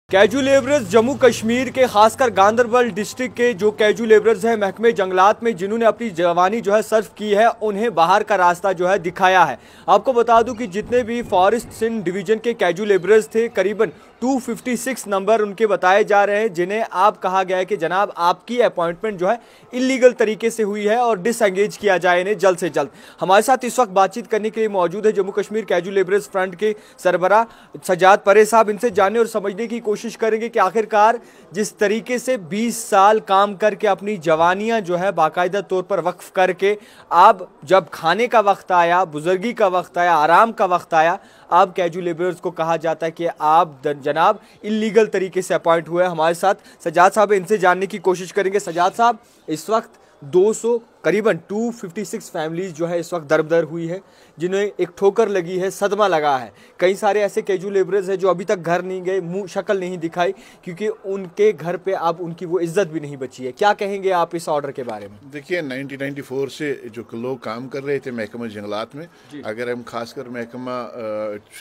कैजू labourers Jammu Kashmir के खासकर Ganderbal district के जो कैजू लेबरर्स हैं महकमे जंगलात में जिन्होंने अपनी जवानी जो है सर्व की है, उन्हें बाहर का रास्ता जो है दिखाया है। आपको बता दूं कि जितने भी फॉरेस्ट सिंध डिवीजन के कैजू लेबरर्स थे करीबन 256 नंबर उनके बताए जा रहे हैं, जिन्हें आप कहा गया है कि जनाब आपकी अपॉइंटमेंट जो है इलीगल तरीके से हुई है और डिसएंगेज किया जाए इन्हें जल्द से जल्द। हमारे साथ इस वक्त बातचीत करने के लिए मौजूद है जम्मू कश्मीर कैजू लेबरर्स फ्रंट के सरबराह सजाद परे साहब। इनसे जानने और समझने की कोशिश करेंगे कि आखिरकार जिस तरीके से 20 साल काम करके अपनी जवानियां जो है बाकायदा तौर पर वक्फ करके अब जब खाने का वक्त आया, बुजुर्गी का वक्त आया, आराम का वक्त आया, अब कैजू लेबरर्स को कहा जाता है कि आप जनाब इलीगल तरीके से अपॉइंट हुए। हमारे साथ सजाद साहब, इनसे जानने की कोशिश करेंगे। सजाद साहब, इस वक्त 200 करीबन 256 फैमिलीज जो है इस वक्त दरबदर हुई है, जिन्हें एक ठोकर लगी है, सदमा लगा है। कई सारे ऐसे कैजू लेबरर्स हैं जो अभी तक घर नहीं गए, मुंह शक्ल नहीं दिखाई, क्योंकि उनके घर पे अब उनकी वो इज्जत भी नहीं बची है। क्या कहेंगे आप इस ऑर्डर के बारे में? देखिए, 1994 से जो लोग काम कर रहे थे महकमा जंगलात में, अगर हम खासकर महकमा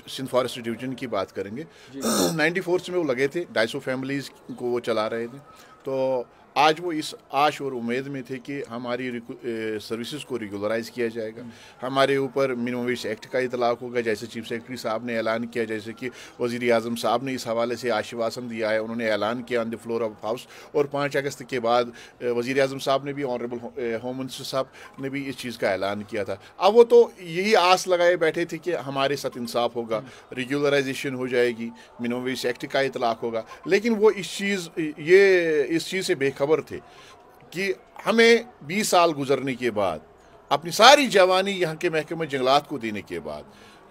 सिंध फॉरेस्ट डिवीजन की बात करेंगे, 94 में वो लगे थे, 250 फैमिलीज को वो चला रहे थे। तो आज वो इस आश और उम्मीद में थे कि हमारी सर्विसेज को रेगुलराइज किया जाएगा, हमारे ऊपर मिनिमम वेज एक्ट का इतलाक होगा, जैसे चीफ सेक्रेटरी साहब ने ऐलान किया, जैसे कि वज़ीर आज़म साहब ने इस हवाले से आश्वासन दिया है, उन्होंने ऐलान किया on the floor of house. और 5 अगस्त के बाद वज़ीर आज़म साहब ने भी, ऑनरेबल होम मिनिस्टर साहब ने भी इस चीज़ का ऐलान किया था। अब वो तो यही आस लगाए बैठे थे कि हमारे साथ इंसाफ होगा, रेगुलराइजेशन हो जाएगी, मिनिमम वेज एक्ट का इतलाक होगा, लेकिन वो इस चीज़ से बेखबर थे कि हमें 20 साल गुजरने के बाद, अपनी सारी जवानी यहाँ के महकमे जंगलात को देने के बाद,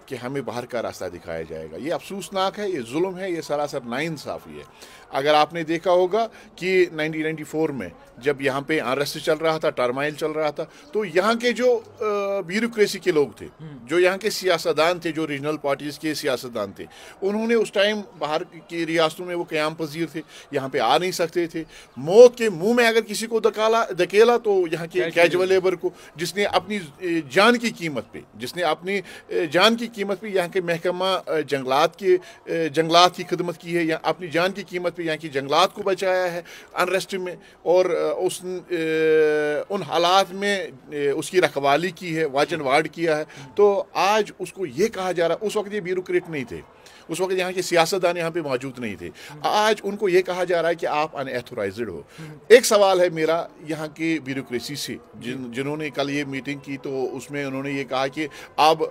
कि हमें बाहर का रास्ता दिखाया जाएगा। ये अफसोसनाक है, ये जुल्म है, ये सरासर नाइंसाफ़ी है। अगर आपने देखा होगा कि 1994 में जब यहाँ पे अनरेस्ट चल रहा था, टर्माइल चल रहा था, तो यहाँ के जो ब्यूरोक्रेसी के लोग थे, जो यहाँ के सियासतदान थे, जो रीजनल पार्टीज़ के सियासतदान थे, उन्होंने उस टाइम बाहर की रियासतों में वो क़याम पजीर थे, यहाँ पे आ नहीं सकते थे। मौत के मुंह में अगर किसी को धकेला तो यहाँ के कैजुअल लेबर को, जिसने अपनी जान की कीमत पे यहाँ के महकमा जंगलात की खिदमत की है, या अपनी जान की कीमत पे यहाँ की जंगलात को बचाया है अनरेस्ट में, और उन हालात में उसकी रखवाली की है, वाचन वार्ड किया है। तो आज उसको ये कहा जा रहा, उस वक्त ये ब्यूरोक्रेट नहीं थे, उस वक्त यहाँ के सियासतदान यहाँ पे मौजूद नहीं थे, आज उनको ये कहा जा रहा है कि आप अनएथोराइज्ड हो। एक सवाल है मेरा यहाँ की ब्यूरोक्रेसी से, जिन्होंने कल ये मीटिंग की, तो उसमें उन्होंने ये कहा कि अब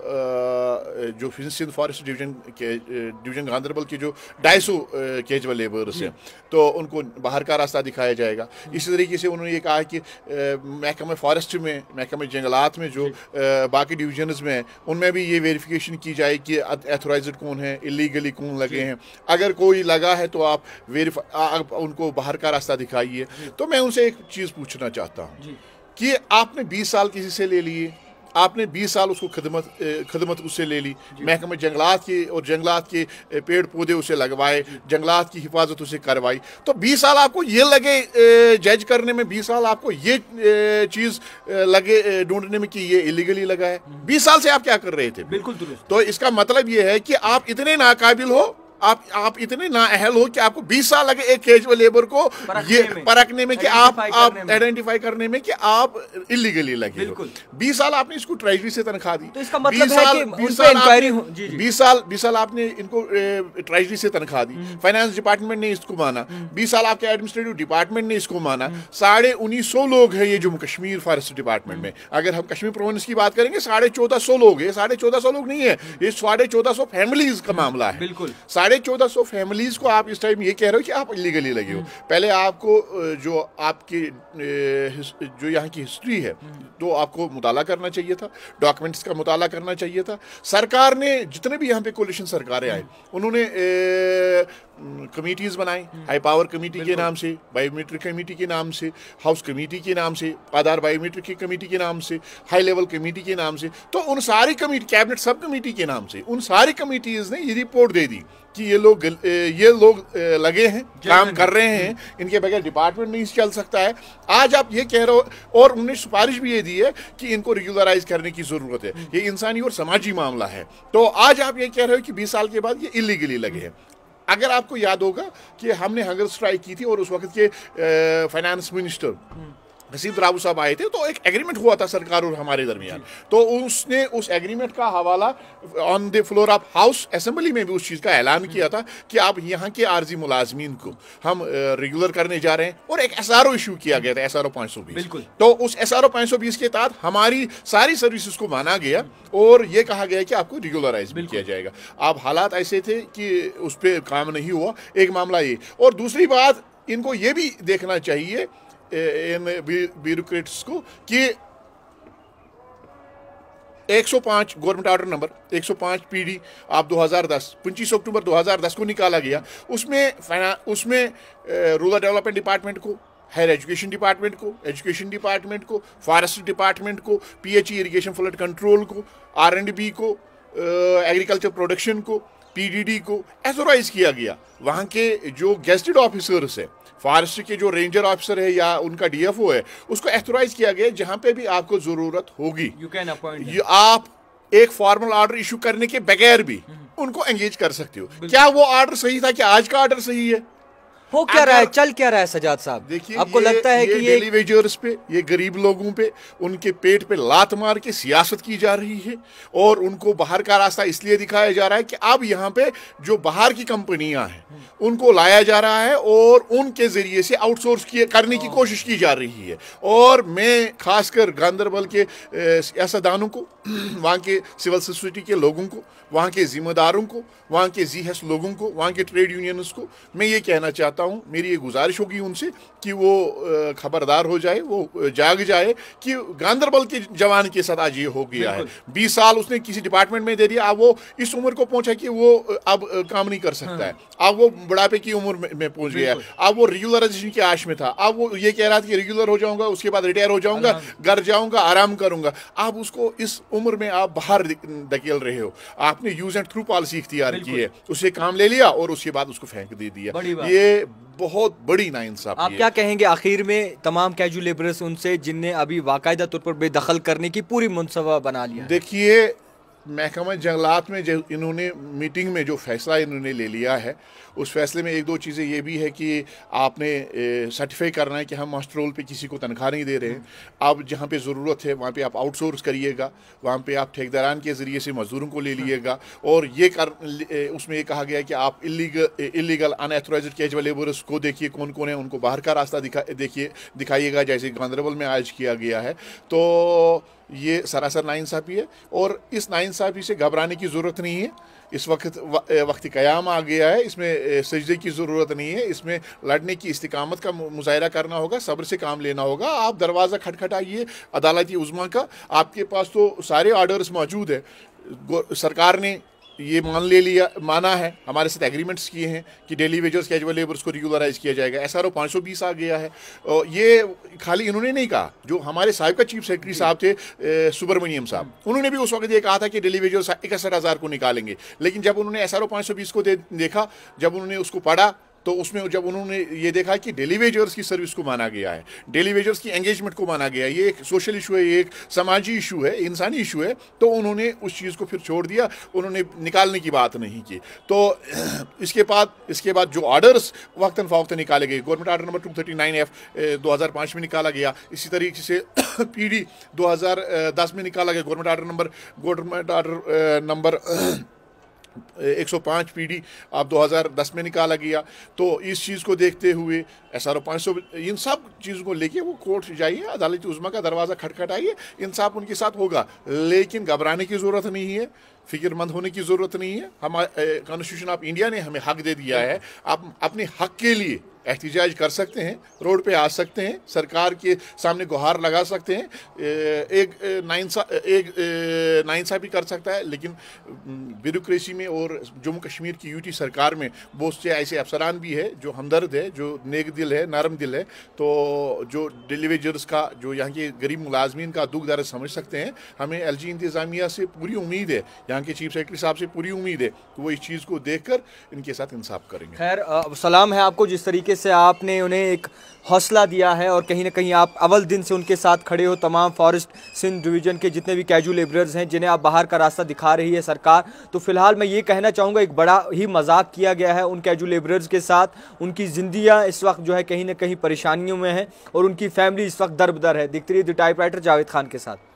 जो सिंध फॉरेस्ट डिवीजन गांदरबल के जो 250 कैजुअल लेबर्स हैं, तो उनको बाहर का रास्ता दिखाया जाएगा। इसी तरीके से उन्होंने ये कहा कि महकमा फॉरेस्ट में, महकमा जंगलात में जो बाकी डिवीजन्स में हैं, उनमें भी ये वेरिफिकेशन की जाए कि एथोराइज्ड कौन है, इलीगली कौन लगे हैं। अगर कोई लगा है तो आप उनको बाहर का रास्ता दिखाइए। तो मैं उनसे एक चीज़ पूछना चाहता हूँ कि आपने 20 साल किसी से ले लिए, आपने 20 साल उसको खिदमत उससे ले ली, महकमा जंगलात की और जंगलात के पेड़ पौधे उसे लगवाए, जंगलात की हिफाजत उसे करवाई, तो 20 साल आपको ये लगे जज करने में, 20 साल आपको ये चीज़ लगे ढूंढने में कि ये इलीगली लगा है। 20 साल से आप क्या कर रहे थे? बिल्कुल दुरुस्त। तो इसका मतलब ये है कि आप इतने नाकाबिल हो, आप इतने नाअहल हो कि आपको 20 साल लगे एक कैजुअल लेबर को ये परखने में कि आप आइडेंटिफाई करने में कि आप इलीगली लगे हो। 20 साल आपने इसको ट्रेजरी से तनख्वाह दी, तो इसका मतलब है कि उन पे इंक्वायरी हो। 20 साल आपने इनको ट्रेजरी से तनख्वाह दी, फाइनेंस डिपार्टमेंट ने इसको माना, 20 साल आपके एडमिनिस्ट्रेटिव डिपार्टमेंट ने इसको माना। 1950 लोग हैं ये जम्मू कश्मीर फॉरेस्ट डिपार्टमेंट में। अगर हम कश्मीर प्रोविंस की बात करेंगे 1450 लोग है, 1450 लोग नहीं है, ये 1450 फैमिलीज का मामला है। बिल्कुल 1450 फैमिलीज को आप इस टाइम ये कह रहे हो कि आप इलीगली लगे हो। पहले आपको जो आपकी जो यहाँ की हिस्ट्री है, तो आपको मुताला करना चाहिए था, डॉक्यूमेंट्स का मुताला करना चाहिए था। सरकार ने, जितने भी यहाँ पे कोलिशन सरकारें आई, उन्होंने कमिटीज़ बनाई, हाई पावर कमेटी के नाम से, बायोमेट्रिक कमेटी के नाम से, हाउस कमेटी के नाम से, आधार बायोमेट्रिक की कमेटी के नाम से, हाई लेवल कमेटी के नाम से, तो उन सारी कमेटी, कैबिनेट सब कमेटी के नाम से, उन सारी कमेटीज़ ने ये रिपोर्ट दे दी कि ये लोग लगे हैं, काम कर रहे हैं, इनके बगैर डिपार्टमेंट नहीं चल सकता है। आज आप ये कह रहे हो, और उन्होंने सिफारिश भी ये दी है कि इनको रेगुलराइज करने की ज़रूरत है, ये इंसानी और समाजी मामला है। तो आज आप ये कह रहे हो कि 20 साल के बाद ये इलीगली लगे हैं। अगर आपको याद होगा कि हमने हंगर स्ट्राइक की थी और उस वक्त के फाइनेंस मिनिस्टर हसीब रावू साहब आए थे, तो एक एग्रीमेंट हुआ था सरकार और हमारे दरमियान। तो उसने उस एग्रीमेंट का हवाला on the floor of house assembly में भी उस चीज़ का ऐलान किया था कि आप यहाँ के आर्जी मुलाजमीन को हम रेगुलर करने जा रहे हैं, और एक SRO इशू किया गया था, SRO 520। तो उस SRO 520 के तहत हमारी सारी सर्विसेज को माना गया और ये कहा गया कि आपको रेगुलराइज भी किया जाएगा। अब हालात ऐसे थे कि उस पर काम नहीं हुआ, एक मामला ये। और दूसरी बात, इनको ये भी देखना चाहिए इन ब्यूरोक्रेट्स को कि 105 गवर्नमेंट ऑर्डर नंबर 105 PD आप 2010 25 अक्टूबर 2010 को निकाला गया। उसमें रूरल डेवलपमेंट डिपार्टमेंट को, हायर एजुकेशन डिपार्टमेंट को, फॉरेस्ट डिपार्टमेंट को, PHE इरिगेशन फ्लड कंट्रोल को, R&B को, एग्रीकल्चर प्रोडक्शन को, PDD को एथोराइज किया गया। वहाँ के जो गेस्टेड ऑफिसर्स है, फॉरेस्ट के जो रेंजर ऑफिसर है या उनका DFO है, उसको एथोराइज किया गया जहां पे भी आपको जरूरत होगी यू कैन अपॉइंट, आप एक फॉर्मल ऑर्डर इशू करने के बगैर भी उनको एंगेज कर सकते हो। क्या वो ऑर्डर सही था? क्या आज का ऑर्डर सही है? हो क्या रहा है, चल क्या रहा है सजाद साहब? देखिए, आपको लगता है कि ये डेली वेजर्स पे, ये गरीब लोगों पे, उनके पेट पे लात मार के सियासत की जा रही है और उनको बाहर का रास्ता इसलिए दिखाया जा रहा है कि अब यहाँ पे जो बाहर की कंपनियां हैं उनको लाया जा रहा है और उनके जरिए से आउटसोर्स करने की कोशिश की जा रही है। और मैं खासकर गांधरबल के सियासतदानों को, वहाँ के सिविल सोसाइटी के लोगों को, वहाँ के जिम्मेदारों को, वहाँ के जीएस लोगों को, वहाँ के ट्रेड यूनियंस को मैं ये कहना चाहता हूँ, मेरी ये गुजारिश होगी उनसे कि वो खबरदार हो जाए, वो जाग जाए कि गांधरबल के जवान के साथ आज ये हो गया है। 20 साल उसने किसी डिपार्टमेंट में दे दिया, अब वो इस उम्र को पहुंचा कि वो अब काम नहीं कर सकता है, अब वो बुढ़ापे की उम्र में पहुंच गया है, अब वो रेगुलराइजेशन की आश में था, अब वो ये कह रहा था कि रेगुलर हो जाऊंगा, उसके बाद रिटायर हो जाऊंगा, घर जाऊंगा, आराम करूंगा। अब उसको इस उम्र में आप बाहर धकेल रहे हो। आपने यूज एंड थ्रू पॉलिसी इख्तियार की है, उसे काम ले लिया और उसके बाद उसको फेंक दे दिया। ये बहुत बड़ी नाइंसाफी है। आप क्या कहेंगे आखिर में तमाम कैजुअल लेबरर्स उनसे जिनने अभी बाकायदा तौर पर बेदखल करने की पूरी मनसूबा बना लिया? देखिए, महकमा जंगलात में जो इन्होंने मीटिंग में जो फैसला इन्होंने ले लिया है, उस फैसले में एक दो चीज़ें ये भी है कि आपने सर्टिफाई करना है कि हम मास्टर रोल पे किसी को तनख्वाह नहीं दे रहे हैं। अब जहाँ पे ज़रूरत है वहाँ पे आप आउटसोर्स करिएगा, वहाँ पे आप ठेकेदारान के ज़रिए से मज़दूरों को ले लीजिएगा। और ये उसमें ये कहा गया है कि आप इलीगल अनएथोराइज्ड कैजुअल लेबरर्स को देखिए कौन कौन है, उनको बाहर का रास्ता दिखाइएगा, जैसे गांधरबल में आज किया गया है। तो ये सरासर नाइंसाफ़ी है और इस नाइंसाफ़ी से घबराने की ज़रूरत नहीं है। इस वक्त क़याम आ गया है, इसमें सजदे की ज़रूरत नहीं है, इसमें लड़ने की इस्तिकामत का मुज़ाहिरा करना होगा, सब्र से काम लेना होगा। आप दरवाज़ा खटखटाइए अदालती उज़्मा का, आपके पास तो सारे ऑर्डर्स मौजूद है। सरकार ने ये माना है, हमारे साथ एग्रीमेंट्स किए हैं कि डेली वेजर्स कैजुअल लेबर्स को रेगुलराइज किया जाएगा। SRO 520 आ गया है। ये खाली इन्होंने नहीं कहा, जो हमारे साहिब का चीफ सेक्रेटरी साहब थे सुब्रमण्यम साहब, उन्होंने भी उस वक्त ये कहा था कि डेली वेजर्स 61,000 को निकालेंगे। लेकिन जब उन्होंने SRO 520 को देखा, जब उन्होंने उसको पढ़ा, तो उसमें जब उन्होंने ये देखा कि डेली वेजर्स की सर्विस को माना गया है, डेली वेजर्स की एंगेजमेंट को माना गया है, ये एक सोशल इशू है, ये एक समाजी इशू है, इंसानी इशू है, तो उन्होंने उस चीज़ को फिर छोड़ दिया, उन्होंने निकालने की बात नहीं की। तो इसके बाद जो ऑर्डर्स वक्तन फ़वक्तन निकाले गए, गवर्नमेंट ऑर्डर नंबर 239F 2005 में निकाला गया, इसी तरीके से PD 2010 में निकाला गया, गवर्नमेंट ऑर्डर नंबर 105 PD आप 2010 में निकाला गया। तो इस चीज़ को देखते हुए SRO 500 इन सब चीज़ों को लेके वो कोर्ट जाइए, अदालती उज़्मा का दरवाज़ा खटखटाइए, इंसाफ उनके साथ होगा। लेकिन घबराने की ज़रूरत नहीं है, फिक्रमंद होने की ज़रूरत नहीं है। हमारे कॉन्स्टिट्यूशन ऑफ इंडिया ने हमें हक दे दिया है, आप अपने हक के लिए एहतिजाज कर सकते हैं, रोड पे आ सकते हैं, सरकार के सामने गुहार लगा सकते हैं, एक नाइंसाफ़ी कर सकता है। लेकिन ब्यूरोक्रेसी में और जम्मू कश्मीर की UT सरकार में बहुत से ऐसे अफसरान भी है जो हमदर्द है, जो नेक दिल है, नरम दिल है, तो जो डेली वेजर्स का, जो यहाँ के गरीब मुलाजमीन का दुख दर्द समझ सकते हैं। हमें LG इंतज़ामिया से पूरी उम्मीद है, यहाँ के चीफ सेक्रेटरी साहब से पूरी उम्मीद है कि वो इस चीज़ को देख कर इनके साथ इंसाफ करेंगे। खैर, सलाम है आपको जिस तरीके से आपने उन्हें एक हौसला दिया है और कहीं ना कहीं आप अव्वल दिन से उनके साथ खड़े हो। तमाम फॉरेस्ट सिंध डिवीज़न के जितने भी कैजुअल लेबरर्स हैं जिन्हें आप बाहर का रास्ता दिखा रही है सरकार, तो फिलहाल मैं ये कहना चाहूँगा एक बड़ा ही मजाक किया गया है उन कैजुअल लेबरर्स के साथ। उनकी ज़िंदगियाँ इस वक्त जो है कहीं ना कहीं परेशानियों में हैं और उनकी फैमिली इस वक्त दर बदर है। दिखती रही द टाइपराइटर जावेद खान के साथ।